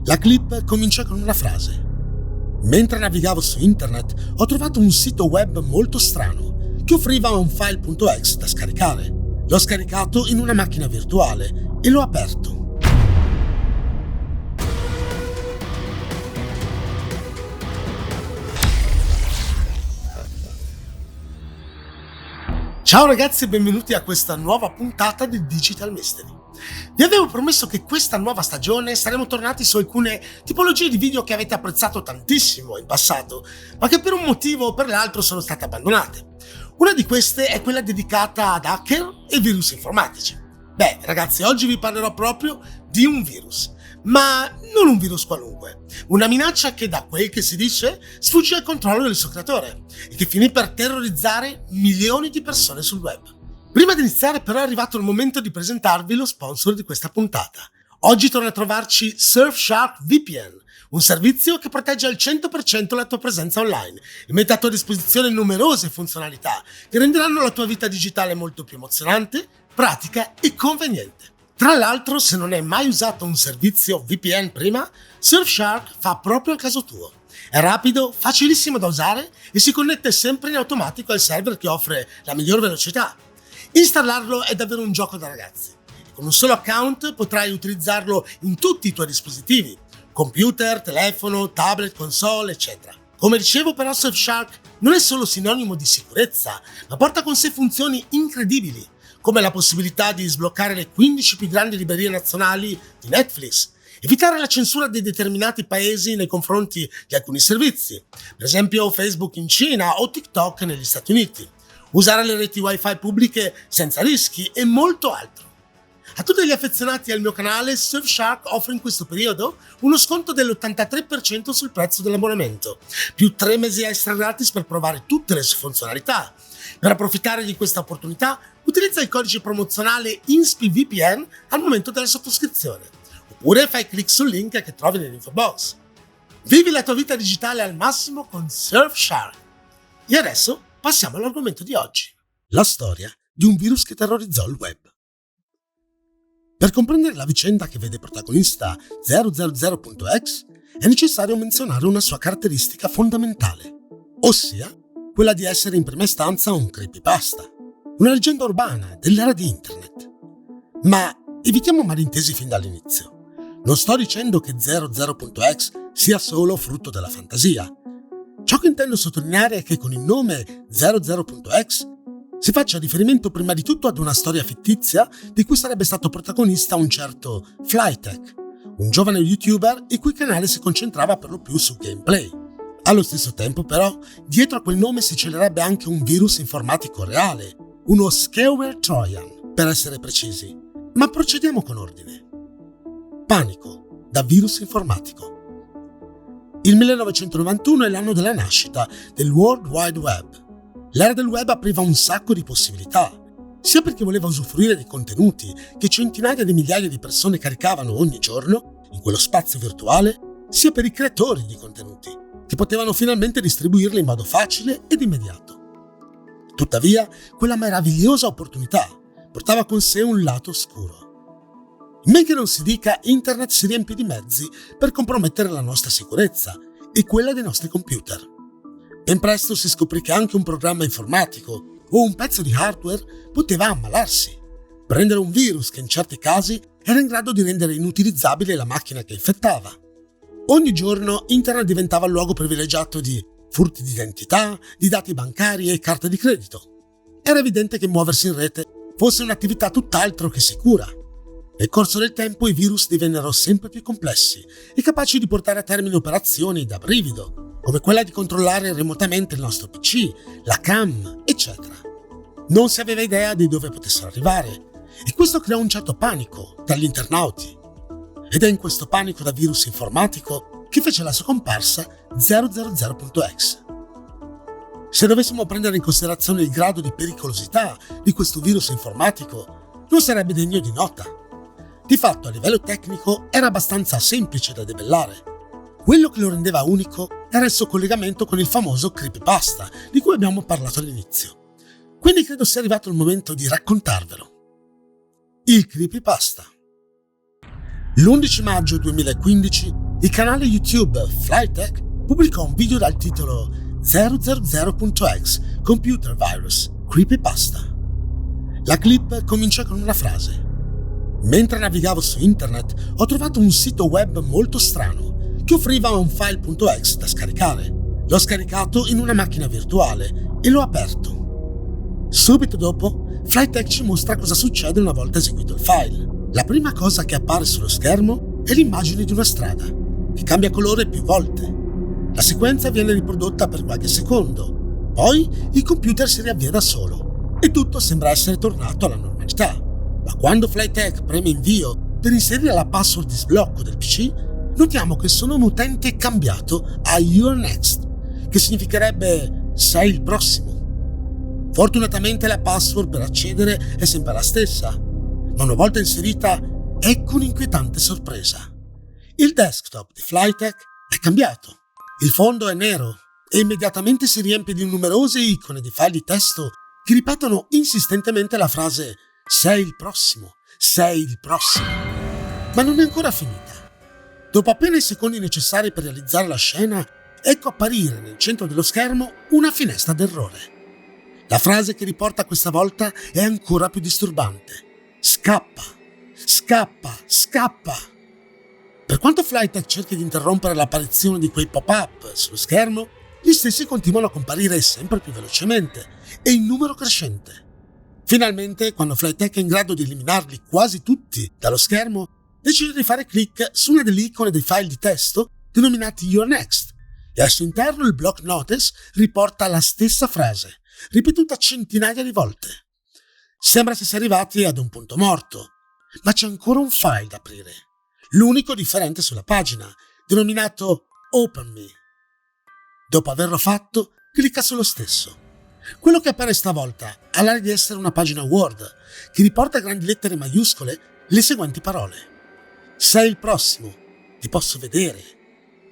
La clip comincia con una frase. Mentre navigavo su internet ho trovato un sito web molto strano che offriva un file.exe da scaricare. L'ho scaricato in una macchina virtuale e l'ho aperto. Ciao ragazzi e benvenuti a questa nuova puntata di Digital Mystery. Vi avevo promesso che questa nuova stagione saremmo tornati su alcune tipologie di video che avete apprezzato tantissimo in passato, ma che per un motivo o per l'altro sono state abbandonate. Una di queste è quella dedicata ad hacker e virus informatici. Beh ragazzi, oggi vi parlerò proprio di un virus, ma non un virus qualunque. Una minaccia che, da quel che si dice, sfuggì al controllo del suo creatore e che finì per terrorizzare milioni di persone sul web. Prima di iniziare però è arrivato il momento di presentarvi lo sponsor di questa puntata. Oggi torna a trovarci Surfshark VPN, un servizio che protegge al 100% la tua presenza online e mette a tua disposizione numerose funzionalità che renderanno la tua vita digitale molto più emozionante, pratica e conveniente. Tra l'altro, se non hai mai usato un servizio VPN prima, Surfshark fa proprio il caso tuo. È rapido, facilissimo da usare e si connette sempre in automatico al server che offre la miglior velocità. Installarlo è davvero un gioco da ragazzi. Con un solo account potrai utilizzarlo in tutti i tuoi dispositivi: computer, telefono, tablet, console, eccetera. Come dicevo però, Surfshark non è solo sinonimo di sicurezza, ma porta con sé funzioni incredibili, come la possibilità di sbloccare le 15 più grandi librerie nazionali di Netflix, evitare la censura di determinati paesi nei confronti di alcuni servizi, per esempio Facebook in Cina o TikTok negli Stati Uniti, usare le reti wifi pubbliche senza rischi e molto altro. A tutti gli affezionati al mio canale, Surfshark offre in questo periodo uno sconto dell'83% sul prezzo dell'abbonamento, più 3 mesi extra gratis per provare tutte le sue funzionalità. Per approfittare di questa opportunità, utilizza il codice promozionale INSPIVPN al momento della sottoscrizione, oppure fai clic sul link che trovi nell'info box. Vivi la tua vita digitale al massimo con Surfshark. E adesso passiamo all'argomento di oggi: la storia di un virus che terrorizzò il web. Per comprendere la vicenda che vede protagonista 000.exe è necessario menzionare una sua caratteristica fondamentale, ossia quella di essere in prima istanza un creepypasta, una leggenda urbana dell'era di internet. Ma evitiamo malintesi fin dall'inizio. Non sto dicendo che 00.exe sia solo frutto della fantasia. Ciò che intendo sottolineare è che con il nome 00.exe si faccia riferimento prima di tutto ad una storia fittizia di cui sarebbe stato protagonista un certo Flytek, un giovane youtuber il cui canale si concentrava per lo più su gameplay. Allo stesso tempo, però, dietro a quel nome si celerebbe anche un virus informatico reale, uno scareware trojan, per essere precisi. Ma procediamo con ordine. Panico, da virus informatico. Il 1991 è l'anno della nascita del World Wide Web. L'era del web apriva un sacco di possibilità, sia perché voleva usufruire dei contenuti che centinaia di migliaia di persone caricavano ogni giorno in quello spazio virtuale, sia per i creatori di contenuti, che potevano finalmente distribuirli in modo facile ed immediato. Tuttavia, quella meravigliosa opportunità portava con sé un lato oscuro. Men che non si dica, internet si riempie di mezzi per compromettere la nostra sicurezza e quella dei nostri computer. Ben presto si scoprì che anche un programma informatico o un pezzo di hardware poteva ammalarsi, prendere un virus che in certi casi era in grado di rendere inutilizzabile la macchina che infettava. Ogni giorno internet diventava il luogo privilegiato di furti di identità, di dati bancari e carte di credito. Era evidente che muoversi in rete fosse un'attività tutt'altro che sicura. Nel corso del tempo i virus divennero sempre più complessi e capaci di portare a termine operazioni da brivido, come quella di controllare remotamente il nostro PC, la cam, eccetera. Non si aveva idea di dove potessero arrivare e questo creò un certo panico tra gli internauti. Ed è in questo panico da virus informatico che fece la sua comparsa 000.exe. Se dovessimo prendere in considerazione il grado di pericolosità di questo virus informatico, non sarebbe degno di nota. Di fatto, a livello tecnico, era abbastanza semplice da debellare. Quello che lo rendeva unico era il suo collegamento con il famoso creepypasta di cui abbiamo parlato all'inizio. Quindi credo sia arrivato il momento di raccontarvelo. Il creepypasta. L'11 maggio 2015 Il canale YouTube Flytek pubblicò un video dal titolo 000.x Computer Virus Creepypasta. La clip comincia con una frase: mentre navigavo su internet ho trovato un sito web molto strano che offriva un file.exe da scaricare. L'ho scaricato in una macchina virtuale e l'ho aperto. Subito dopo, Flytek ci mostra cosa succede una volta eseguito il file. La prima cosa che appare sullo schermo è l'immagine di una strada, che cambia colore più volte. La sequenza viene riprodotta per qualche secondo, poi il computer si riavvia da solo e tutto sembra essere tornato alla normalità. Ma quando Flytek preme invio per inserire la password di sblocco del PC, notiamo che il suo nome utente è cambiato a You're Next, che significherebbe sei il prossimo. Fortunatamente la password per accedere è sempre la stessa, ma una volta inserita, ecco un'inquietante sorpresa. Il desktop di Flytek è cambiato. Il fondo è nero e immediatamente si riempie di numerose icone di file di testo che ripetono insistentemente la frase sei il prossimo, sei il prossimo. Ma non è ancora finita. Dopo appena i secondi necessari per realizzare la scena, ecco apparire nel centro dello schermo una finestra d'errore. La frase che riporta questa volta è ancora più disturbante. Scappa, scappa, scappa. Per quanto Flytek cerchi di interrompere l'apparizione di quei pop-up sullo schermo, gli stessi continuano a comparire sempre più velocemente e in numero crescente. Finalmente, quando Flytek è in grado di eliminarli quasi tutti dallo schermo, decide di fare clic su una delle icone dei file di testo denominati You're Next e al suo interno il block notice riporta la stessa frase, ripetuta centinaia di volte. Sembra si sia arrivati ad un punto morto, ma c'è ancora un file da aprire, l'unico differente sulla pagina, denominato Open Me. Dopo averlo fatto, clicca sullo stesso. Quello che appare stavolta ha l'aria di essere una pagina Word che riporta a grandi lettere maiuscole le seguenti parole: sei il prossimo, ti posso vedere,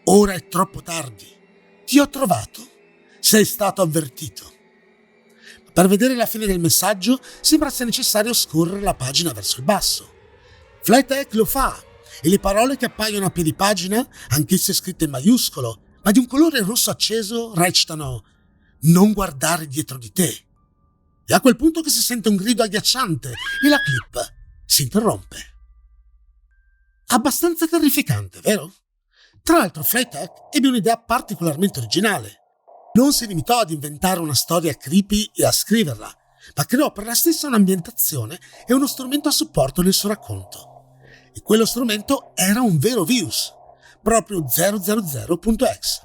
ora è troppo tardi, ti ho trovato, sei stato avvertito. Per vedere la fine del messaggio sembra sia necessario scorrere la pagina verso il basso. Flytek lo fa e le parole che appaiono a piedi pagina, anch'esse scritte in maiuscolo, ma di un colore rosso acceso, recitano non guardare dietro di te. È a quel punto che si sente un grido agghiacciante e la clip si interrompe. Abbastanza terrificante, vero? Tra l'altro Flytek ebbe un'idea particolarmente originale. Non si limitò ad inventare una storia creepy e a scriverla, ma creò per la stessa un'ambientazione e uno strumento a supporto del suo racconto. E quello strumento era un vero virus, proprio 000.x.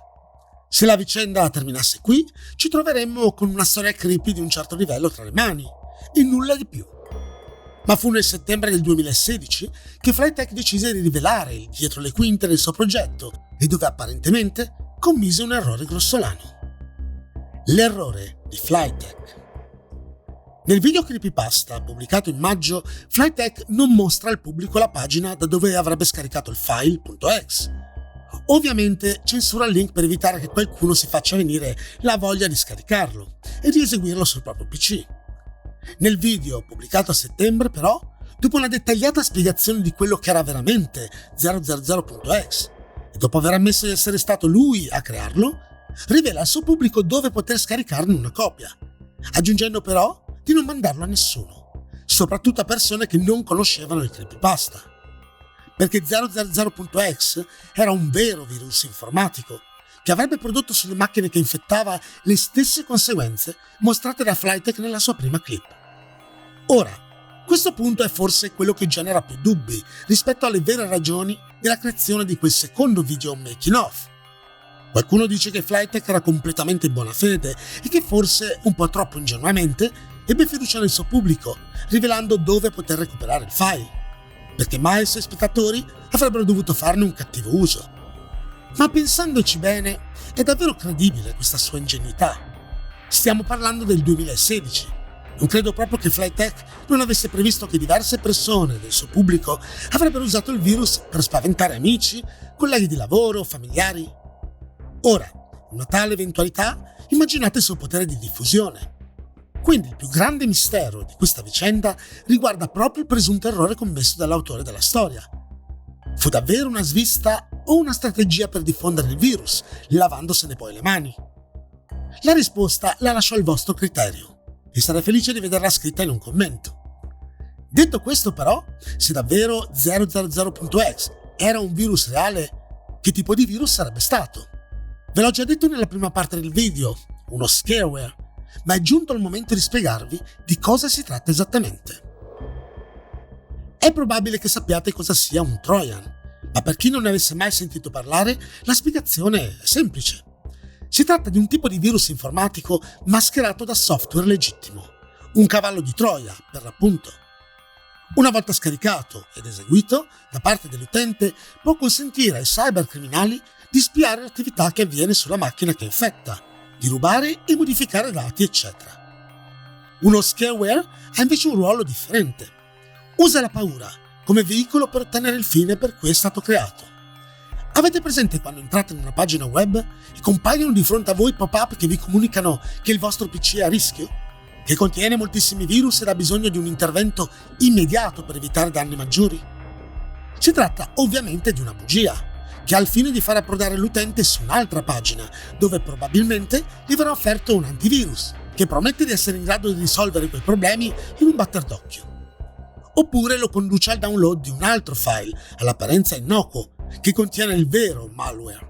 Se la vicenda terminasse qui, ci troveremmo con una storia creepy di un certo livello tra le mani, e nulla di più. Ma fu nel settembre del 2016 che Flytek decise di rivelare il dietro le quinte del suo progetto e dove apparentemente commise un errore grossolano. L'errore di Flytek. Nel video creepypasta pubblicato in maggio, Flytek non mostra al pubblico la pagina da dove avrebbe scaricato il file.exe. Ovviamente censura il link per evitare che qualcuno si faccia venire la voglia di scaricarlo e di eseguirlo sul proprio PC. Nel video pubblicato a settembre, però, dopo una dettagliata spiegazione di quello che era veramente 000.exe e dopo aver ammesso di essere stato lui a crearlo, rivela al suo pubblico dove poter scaricarne una copia, aggiungendo però di non mandarlo a nessuno, soprattutto a persone che non conoscevano il creepypasta. Perché 000.exe era un vero virus informatico che avrebbe prodotto sulle macchine che infettava le stesse conseguenze mostrate da Flytek nella sua prima clip. Ora, questo punto è forse quello che genera più dubbi rispetto alle vere ragioni della creazione di quel secondo video making of. Qualcuno dice che Flytek era completamente in buona fede e che forse, un po' troppo ingenuamente, ebbe fiducia nel suo pubblico, rivelando dove poter recuperare il file, perché mai i suoi spettatori avrebbero dovuto farne un cattivo uso. Ma pensandoci bene, è davvero credibile questa sua ingenuità. Stiamo parlando del 2016. Non credo proprio che Flytek non avesse previsto che diverse persone del suo pubblico avrebbero usato il virus per spaventare amici, colleghi di lavoro, familiari. Ora, in una tale eventualità, immaginate il suo potere di diffusione. Quindi il più grande mistero di questa vicenda riguarda proprio il presunto errore commesso dall'autore della storia. Fu davvero una svista o una strategia per diffondere il virus, lavandosene poi le mani? La risposta la lascio al vostro criterio e sarei felice di vederla scritta in un commento. Detto questo però, se davvero 000.x era un virus reale, che tipo di virus sarebbe stato? Ve l'ho già detto nella prima parte del video, uno scareware, ma è giunto il momento di spiegarvi di cosa si tratta esattamente. È probabile che sappiate cosa sia un Trojan, ma per chi non ne avesse mai sentito parlare, la spiegazione è semplice. Si tratta di un tipo di virus informatico mascherato da software legittimo, un cavallo di Troia, per l'appunto. Una volta scaricato ed eseguito da parte dell'utente, può consentire ai cybercriminali di spiare l'attività che avviene sulla macchina che infetta, di rubare e modificare dati, eccetera. Uno scareware ha invece un ruolo differente. Usa la paura come veicolo per ottenere il fine per cui è stato creato. Avete presente quando entrate in una pagina web e compaiono di fronte a voi pop-up che vi comunicano che il vostro PC è a rischio? Che contiene moltissimi virus ed ha bisogno di un intervento immediato per evitare danni maggiori? Si tratta ovviamente di una bugia, che ha il fine di far approdare l'utente su un'altra pagina, dove probabilmente gli verrà offerto un antivirus, che promette di essere in grado di risolvere quei problemi in un batter d'occhio. Oppure lo conduce al download di un altro file, all'apparenza innocuo, che contiene il vero malware.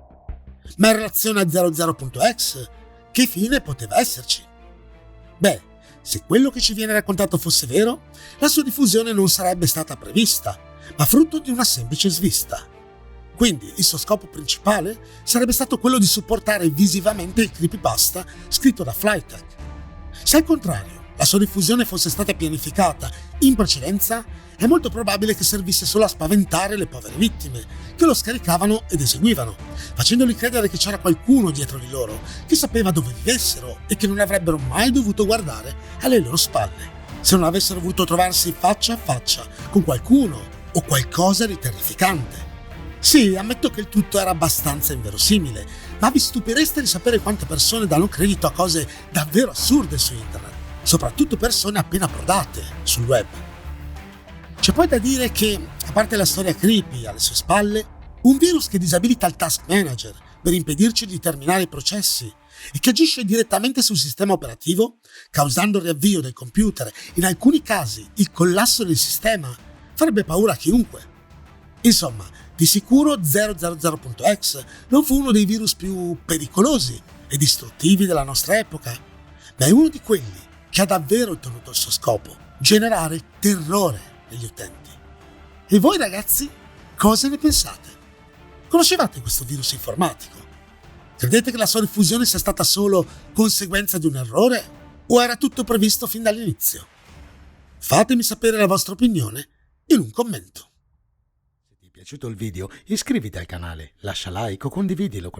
Ma in relazione a 00.x, che fine poteva esserci? Beh, se quello che ci viene raccontato fosse vero, la sua diffusione non sarebbe stata prevista, ma frutto di una semplice svista. Quindi il suo scopo principale sarebbe stato quello di supportare visivamente il creepypasta scritto da Flytek. Se al contrario la sua diffusione fosse stata pianificata in precedenza, è molto probabile che servisse solo a spaventare le povere vittime, che lo scaricavano ed eseguivano, facendogli credere che c'era qualcuno dietro di loro, che sapeva dove vivessero e che non avrebbero mai dovuto guardare alle loro spalle, se non avessero voluto trovarsi faccia a faccia con qualcuno o qualcosa di terrificante. Sì, ammetto che il tutto era abbastanza inverosimile, ma vi stupireste di sapere quante persone danno credito a cose davvero assurde su internet, soprattutto persone appena approdate sul web. C'è poi da dire che, a parte la storia creepy alle sue spalle, un virus che disabilita il task manager per impedirci di terminare i processi e che agisce direttamente sul sistema operativo, causando il riavvio del computer, in alcuni casi il collasso del sistema, farebbe paura a chiunque. Insomma, di sicuro 000.x non fu uno dei virus più pericolosi e distruttivi della nostra epoca, ma è uno di quelli che ha davvero ottenuto il suo scopo, generare terrore negli utenti. E voi ragazzi, cosa ne pensate? Conoscevate questo virus informatico? Credete che la sua diffusione sia stata solo conseguenza di un errore o era tutto previsto fin dall'inizio? Fatemi sapere la vostra opinione in un commento. Se ti è piaciuto il video, iscriviti al canale, lascia like o condividilo con